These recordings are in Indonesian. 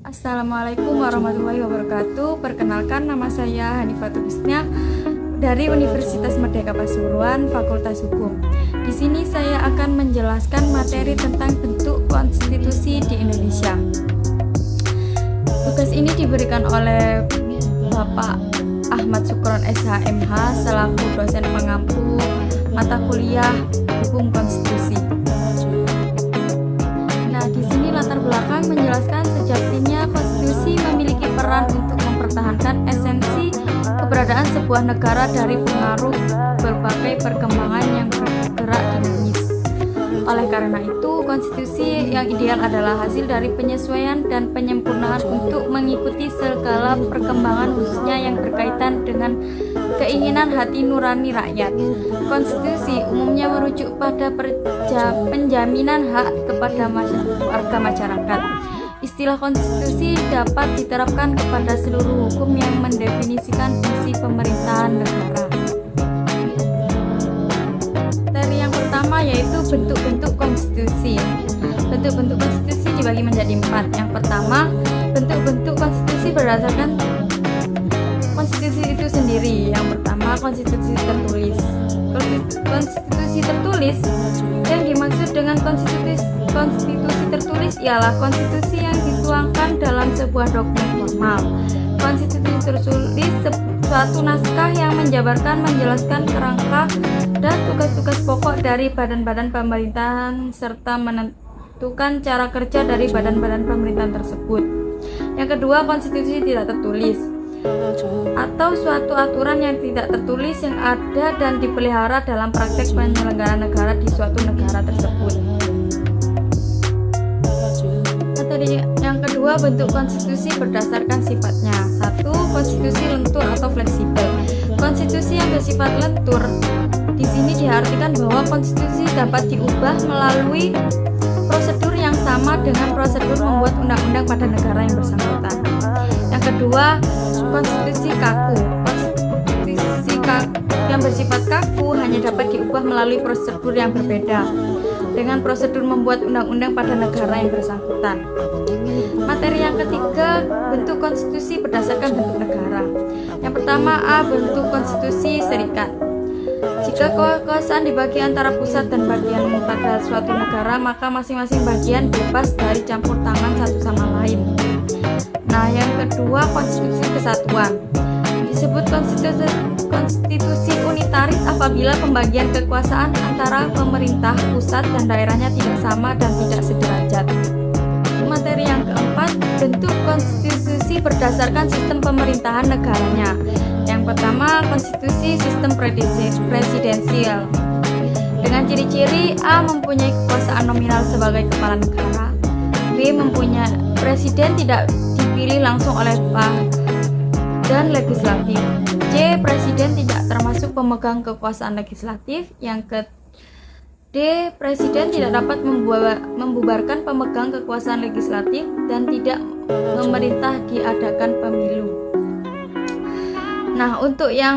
Assalamualaikum warahmatullahi wabarakatuh. Perkenalkan, nama saya Hanifatul Husna dari Universitas Merdeka Pasuruan, Fakultas Hukum. Di sini saya akan menjelaskan materi tentang bentuk konstitusi di Indonesia. Tugas ini diberikan oleh Bapak Ahmad Sukron SHMH selaku dosen pengampu mata kuliah Hukum Konstitusi. Nah, di sini latar belakang menjelaskan sejatinya konstitusi memiliki peran untuk mempertahankan esensi keberadaan sebuah negara dari pengaruh berbagai perkembangan yang bergerak dinamis. Oleh karena itu, konstitusi yang ideal adalah hasil dari penyesuaian dan penyempurnaan untuk mengikuti segala perkembangan khususnya yang berkaitan dengan keinginan hati nurani rakyat. Konstitusi umumnya merujuk pada penjaminan hak kepada warga masyarakat. Istilah konstitusi dapat diterapkan kepada seluruh hukum yang mendefinisikan fungsi pemerintahan negara. Materi yang pertama yaitu bentuk-bentuk konstitusi. Bentuk-bentuk konstitusi dibagi menjadi 4. Yang pertama, bentuk-bentuk konstitusi berdasarkan konstitusi itu sendiri. Yang pertama, konstitusi tertulis. Konstitusi tertulis yang dimaksud dengan konstitusi tertulis ialah konstitusi yang dituangkan dalam sebuah dokumen formal. Konstitusi tertulis suatu naskah yang menjabarkan, menjelaskan kerangka dan tugas-tugas pokok dari badan-badan pemerintahan serta menentukan cara kerja dari badan-badan pemerintahan tersebut. Yang kedua, konstitusi tidak tertulis atau suatu aturan yang tidak tertulis yang ada dan dipelihara dalam praktek penyelenggaraan negara di suatu negara tersebut. Materi yang kedua, bentuk konstitusi berdasarkan sifatnya. 1. Konstitusi lentur atau fleksibel. Konstitusi yang bersifat lentur di sini diartikan bahwa konstitusi dapat diubah melalui prosedur yang sama dengan prosedur membuat undang-undang pada negara yang bersangkutan. Yang kedua, konstitusi kaku. Konstitusi yang bersifat kaku hanya dapat diubah melalui prosedur yang berbeda dengan prosedur membuat undang-undang pada negara yang bersangkutan. Materi yang ketiga, bentuk konstitusi berdasarkan bentuk negara. Yang pertama, A. Bentuk konstitusi serikat. Jika kekuasaan dibagi antara pusat dan bagian pada suatu negara, maka masing-masing bagian bebas dari campur tangan satu sama lain. Nah, yang kedua, konstitusi kesatuan. Disebut konstitusi unitaris apabila pembagian kekuasaan antara pemerintah pusat dan daerahnya tidak sama dan tidak sederajat. Materi yang keempat, bentuk konstitusi berdasarkan sistem pemerintahan negaranya. Yang pertama, konstitusi sistem presidensial. Dengan ciri-ciri: A. Mempunyai kekuasaan nominal sebagai kepala negara. B. Mempunyai presiden tidak dipilih langsung oleh dan legislatif. C. Presiden tidak termasuk pemegang kekuasaan legislatif. Yang ke D. Presiden tidak dapat membubarkan pemegang kekuasaan legislatif dan tidak memerintah diadakan pemilu. Nah, untuk yang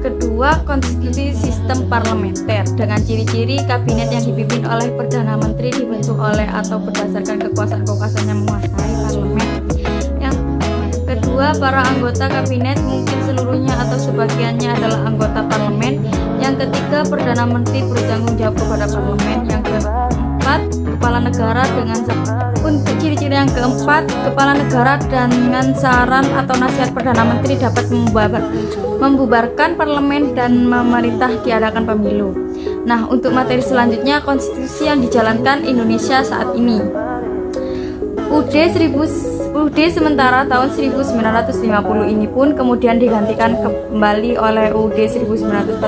kedua, konstitusi sistem parlementer dengan ciri-ciri kabinet yang dipimpin oleh Perdana Menteri dibentuk oleh atau berdasarkan kekuasaan-kekuasaannya menguasai parlemen. Yang kedua, para anggota kabinet mungkin seluruhnya atau sebagiannya adalah anggota parlemen. Yang ketiga, Perdana Menteri bertanggung jawab kepada parlemen. Yang keempat, kepala negara dengan untuk ciri-ciri yang keempat, kepala negara dengan saran atau nasihat Perdana Menteri dapat membubarkan parlemen dan memerintah diadakan pemilu. Nah, untuk materi selanjutnya, konstitusi yang dijalankan Indonesia saat ini. UUD sementara tahun 1950 ini pun kemudian digantikan kembali oleh UUD 1945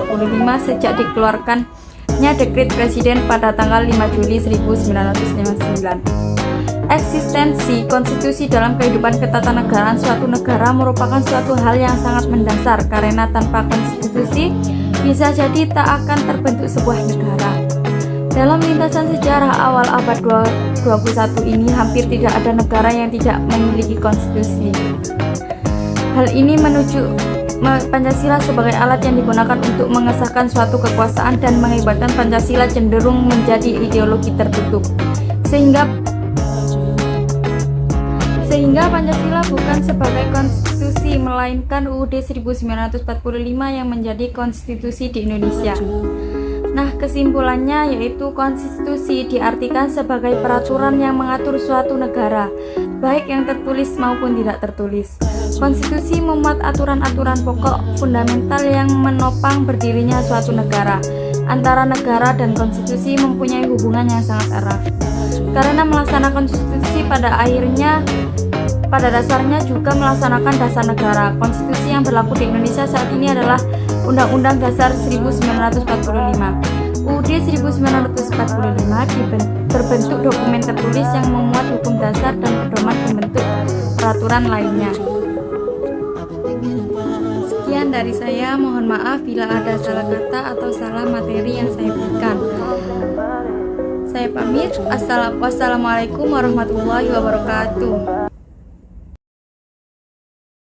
sejak dikeluarkannya dekret presiden pada tanggal 5 Juli 1959. Eksistensi konstitusi dalam kehidupan ketatanegaraan suatu negara merupakan suatu hal yang sangat mendasar karena tanpa konstitusi bisa jadi tak akan terbentuk sebuah negara. Dalam lintasan sejarah awal abad 21 ini hampir tidak ada negara yang tidak memiliki konstitusi. Hal ini menuju Pancasila sebagai alat yang digunakan untuk mengesahkan suatu kekuasaan dan mengibarkan Pancasila cenderung menjadi ideologi tertutup. Sehingga Sehingga Pancasila bukan sebagai konstitusi, melainkan UUD 1945 yang menjadi konstitusi di Indonesia. Nah, kesimpulannya yaitu konstitusi diartikan sebagai peraturan yang mengatur suatu negara, baik yang tertulis maupun tidak tertulis. Konstitusi memuat aturan-aturan pokok fundamental yang menopang berdirinya suatu negara. Antara negara dan konstitusi mempunyai hubungan yang sangat erat. Karena melaksanakan konstitusi pada dasarnya juga melaksanakan dasar negara. Konstitusi yang berlaku di Indonesia saat ini adalah Undang-Undang Dasar 1945. UUD 1945 berbentuk dokumen tertulis yang memuat hukum dasar dan pedoman pembentuk peraturan lainnya. Sekian dari saya, mohon maaf bila ada salah kata atau salah materi yang saya berikan. Saya pamit. Wassalamualaikum warahmatullahi wabarakatuh.